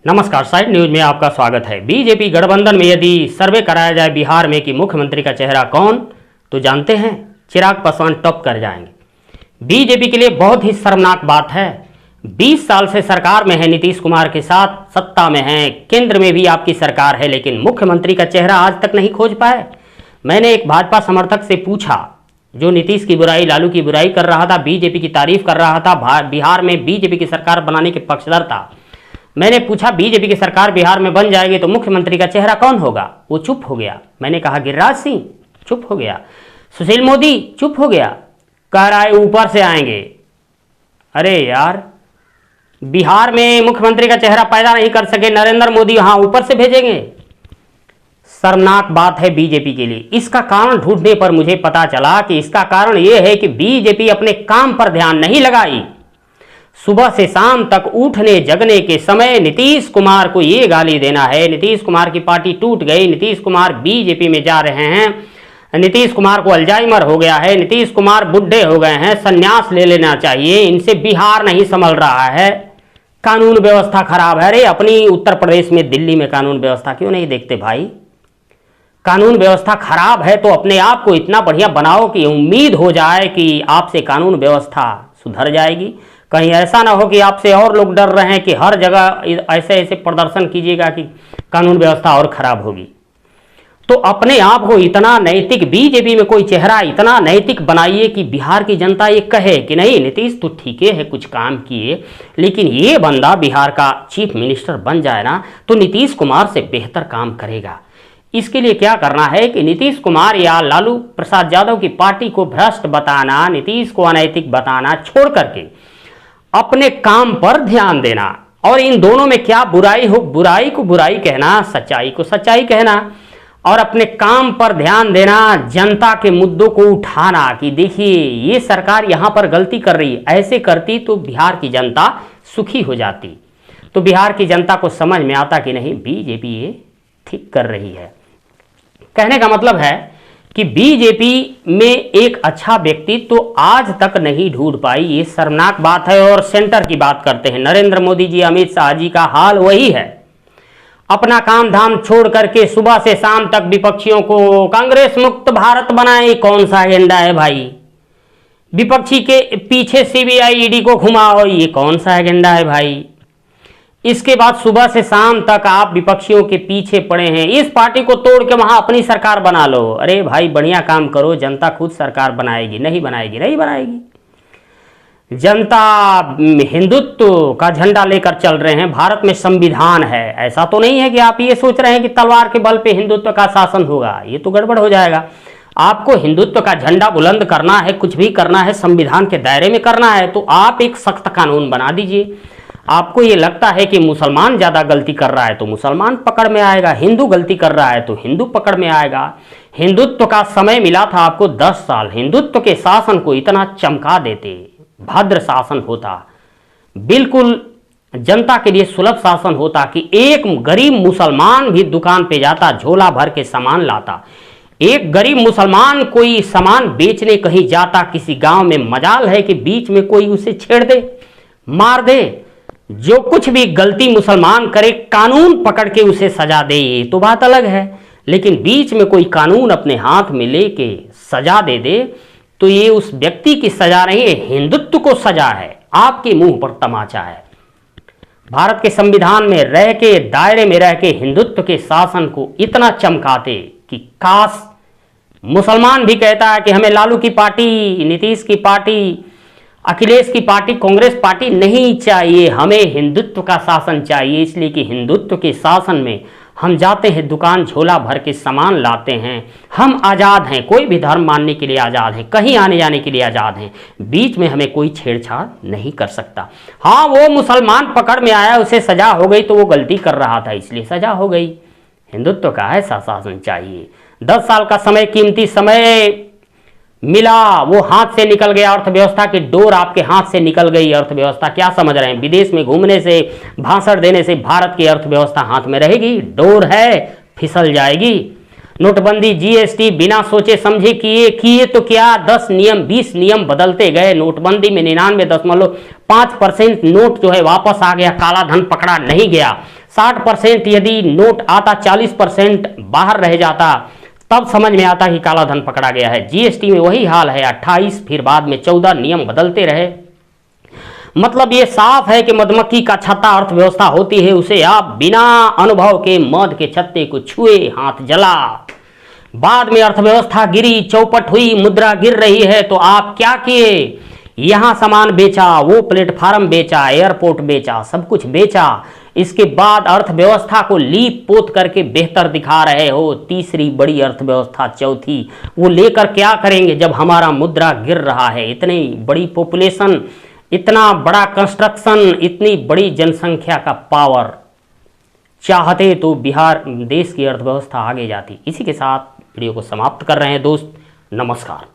नमस्कार, side news में आपका स्वागत है। बीजेपी गठबंधन में यदि सर्वे कराया जाए बिहार में कि मुख्यमंत्री का चेहरा कौन, तो जानते हैं चिराग पासवान टॉप कर जाएंगे। बीजेपी के लिए बहुत ही शर्मनाक बात है। 20 साल से सरकार में है, नीतीश कुमार के साथ सत्ता में है, केंद्र में भी आपकी सरकार है, लेकिन मुख्यमंत्री का चेहरा आज तक नहीं खोज पाए। मैंने एक भाजपा समर्थक से पूछा जो नीतीश की बुराई, लालू की बुराई कर रहा था, बीजेपी की तारीफ कर रहा था, बिहार में बीजेपी की सरकार बनाने के पक्षधर था। मैंने पूछा बीजेपी की सरकार बिहार में बन जाएगी तो मुख्यमंत्री का चेहरा कौन होगा? वो चुप हो गया। मैंने कहा गिरिराज सिंह, चुप हो गया। सुशील मोदी चुप हो गया, कह रहा है ऊपर से आएंगे। अरे यार, बिहार में मुख्यमंत्री का चेहरा पैदा नहीं कर सके नरेंद्र मोदी, हाँ ऊपर से भेजेंगे? शर्मनाक बात है बीजेपी के लिए। इसका कारण ढूंढने पर मुझे पता चला कि इसका कारण यह है कि बीजेपी अपने काम पर ध्यान नहीं लगाई। सुबह से शाम तक उठने जगने के समय नीतीश कुमार को ये गाली देना है, नीतीश कुमार की पार्टी टूट गई, नीतीश कुमार बीजेपी में जा रहे हैं, नीतीश कुमार को अल्जाइमर हो गया है, नीतीश कुमार बुढ़े हो गए हैं, संन्यास ले लेना चाहिए, इनसे बिहार नहीं संभल रहा है, कानून व्यवस्था खराब है। अरे अपनी उत्तर प्रदेश में, दिल्ली में कानून व्यवस्था क्यों नहीं देखते भाई? कानून व्यवस्था खराब है तो अपने आप को इतना बढ़िया बनाओ कि उम्मीद हो जाए कि आपसे कानून व्यवस्था सुधर जाएगी। कहीं ऐसा ना हो कि आपसे और लोग डर रहे हैं कि हर जगह ऐसे ऐसे प्रदर्शन कीजिएगा कि कानून व्यवस्था और खराब होगी। तो अपने आप को इतना नैतिक, बीजेपी में कोई चेहरा इतना नैतिक बनाइए कि बिहार की जनता ये कहे कि नहीं नीतीश तो ठीक है, कुछ काम किए, लेकिन ये बंदा बिहार का चीफ मिनिस्टर बन जाए ना तो नीतीश कुमार से बेहतर काम करेगा। इसके लिए क्या करना है कि नीतीश कुमार या लालू प्रसाद यादव की पार्टी को भ्रष्ट बताना, नीतीश को अनैतिक बताना छोड़ करके अपने काम पर ध्यान देना। और इन दोनों में क्या बुराई हो? बुराई को बुराई कहना, सच्चाई को सच्चाई कहना, और अपने काम पर ध्यान देना, जनता के मुद्दों को उठाना कि देखिए ये सरकार यहाँ पर गलती कर रही है, ऐसे करती तो बिहार की जनता सुखी हो जाती। तो बिहार की जनता को समझ में आता कि नहीं बीजेपी ये ठीक कर रही है। कहने का मतलब है कि बीजेपी में एक अच्छा व्यक्तित्व तो आज तक नहीं ढूंढ पाई, ये शर्मनाक बात है। और सेंटर की बात करते हैं, नरेंद्र मोदी जी, अमित शाह जी का हाल वही है। अपना काम धाम छोड़ करके सुबह से शाम तक विपक्षियों को कांग्रेस मुक्त भारत बनाए, कौन सा एजेंडा है भाई? विपक्षी के पीछे सीबीआई ईडी को घुमाओ, ये कौन सा एजेंडा है भाई? इसके बाद सुबह से शाम तक आप विपक्षियों के पीछे पड़े हैं, इस पार्टी को तोड़ के वहां अपनी सरकार बना लो। अरे भाई बढ़िया काम करो, जनता खुद सरकार बनाएगी। नहीं बनाएगी, नहीं बनाएगी। जनता हिंदुत्व का झंडा लेकर चल रहे हैं, भारत में संविधान है। ऐसा तो नहीं है कि आप ये सोच रहे हैं कि तलवार के बल पे हिंदुत्व का शासन होगा, ये तो गड़बड़ हो जाएगा। आपको हिंदुत्व का झंडा बुलंद करना है, कुछ भी करना है संविधान के दायरे में करना है, तो आप एक सख्त कानून बना दीजिए। आपको ये लगता है कि मुसलमान ज़्यादा गलती कर रहा है तो मुसलमान पकड़ में आएगा, हिंदू गलती कर रहा है तो हिंदू पकड़ में आएगा। हिंदुत्व का समय मिला था आपको 10 साल, हिंदुत्व के शासन को इतना चमका देते, भद्र शासन होता, बिल्कुल जनता के लिए सुलभ शासन होता कि एक गरीब मुसलमान भी दुकान पे जाता, झोला भर के सामान लाता। एक गरीब मुसलमान कोई सामान बेचने कहीं जाता किसी गांव में, मजाल है कि बीच में कोई उसे छेड़ दे, मार दे। जो कुछ भी गलती मुसलमान करे कानून पकड़ के उसे सजा दे, ये तो बात अलग है। लेकिन बीच में कोई कानून अपने हाथ में लेके सजा दे दे तो ये उस व्यक्ति की सजा नहीं है, हिंदुत्व को सजा है, आपके मुंह पर तमाचा है। भारत के संविधान में रह के, दायरे में रह के हिंदुत्व के शासन को इतना चमकाते कि काश मुसलमान भी कहता है कि हमें लालू की पार्टी, नीतीश की पार्टी, अखिलेश की पार्टी, कांग्रेस पार्टी नहीं चाहिए, हमें हिंदुत्व का शासन चाहिए। इसलिए कि हिंदुत्व के शासन में हम जाते हैं, दुकान झोला भर के सामान लाते हैं, हम आज़ाद हैं, कोई भी धर्म मानने के लिए आज़ाद हैं, कहीं आने जाने के लिए आज़ाद हैं, बीच में हमें कोई छेड़छाड़ नहीं कर सकता। हाँ, वो मुसलमान पकड़ में आया, उसे सजा हो गई तो वो गलती कर रहा था इसलिए सजा हो गई। हिंदुत्व का ऐसा शासन चाहिए। 10 साल का समय, कीमती समय मिला, वो हाथ से निकल गया, अर्थव्यवस्था की डोर आपके हाथ से निकल गई। अर्थव्यवस्था क्या समझ रहे हैं? विदेश में घूमने से, भाषण देने से भारत की अर्थव्यवस्था हाथ में रहेगी? डोर है, फिसल जाएगी। नोटबंदी, जीएसटी बिना सोचे समझे किए तो क्या 10 नियम 20 नियम बदलते गए। नोटबंदी में 99.5% नोट जो है वापस आ गया, काला धन पकड़ा नहीं गया। 60% यदि नोट आता, 40% बाहर रह जाता, तब समझ में आता कि काला धन पकड़ा गया है। जीएसटी में वही हाल है, 28 फिर बाद में 14 नियम बदलते रहे। मतलब ये साफ है कि मधुमक्खी का छत्ता अर्थव्यवस्था होती है, उसे आप बिना अनुभव के मध के छत्ते को छुए हाथ जला। बाद में अर्थव्यवस्था गिरी, चौपट हुई, मुद्रा गिर रही है तो आप क्या किए? यहां सामान बेचा, वो प्लेटफार्म बेचा, एयरपोर्ट बेचा, सब कुछ बेचा। इसके बाद अर्थव्यवस्था को लीप पोत करके बेहतर दिखा रहे हो। तीसरी बड़ी अर्थव्यवस्था, चौथी, वो लेकर क्या करेंगे जब हमारा मुद्रा गिर रहा है? इतनी बड़ी पॉपुलेशन, इतना बड़ा कंस्ट्रक्शन, इतनी बड़ी जनसंख्या का पावर, चाहते तो बिहार देश की अर्थव्यवस्था आगे जाती। इसी के साथ वीडियो को समाप्त कर रहे हैं दोस्त। नमस्कार।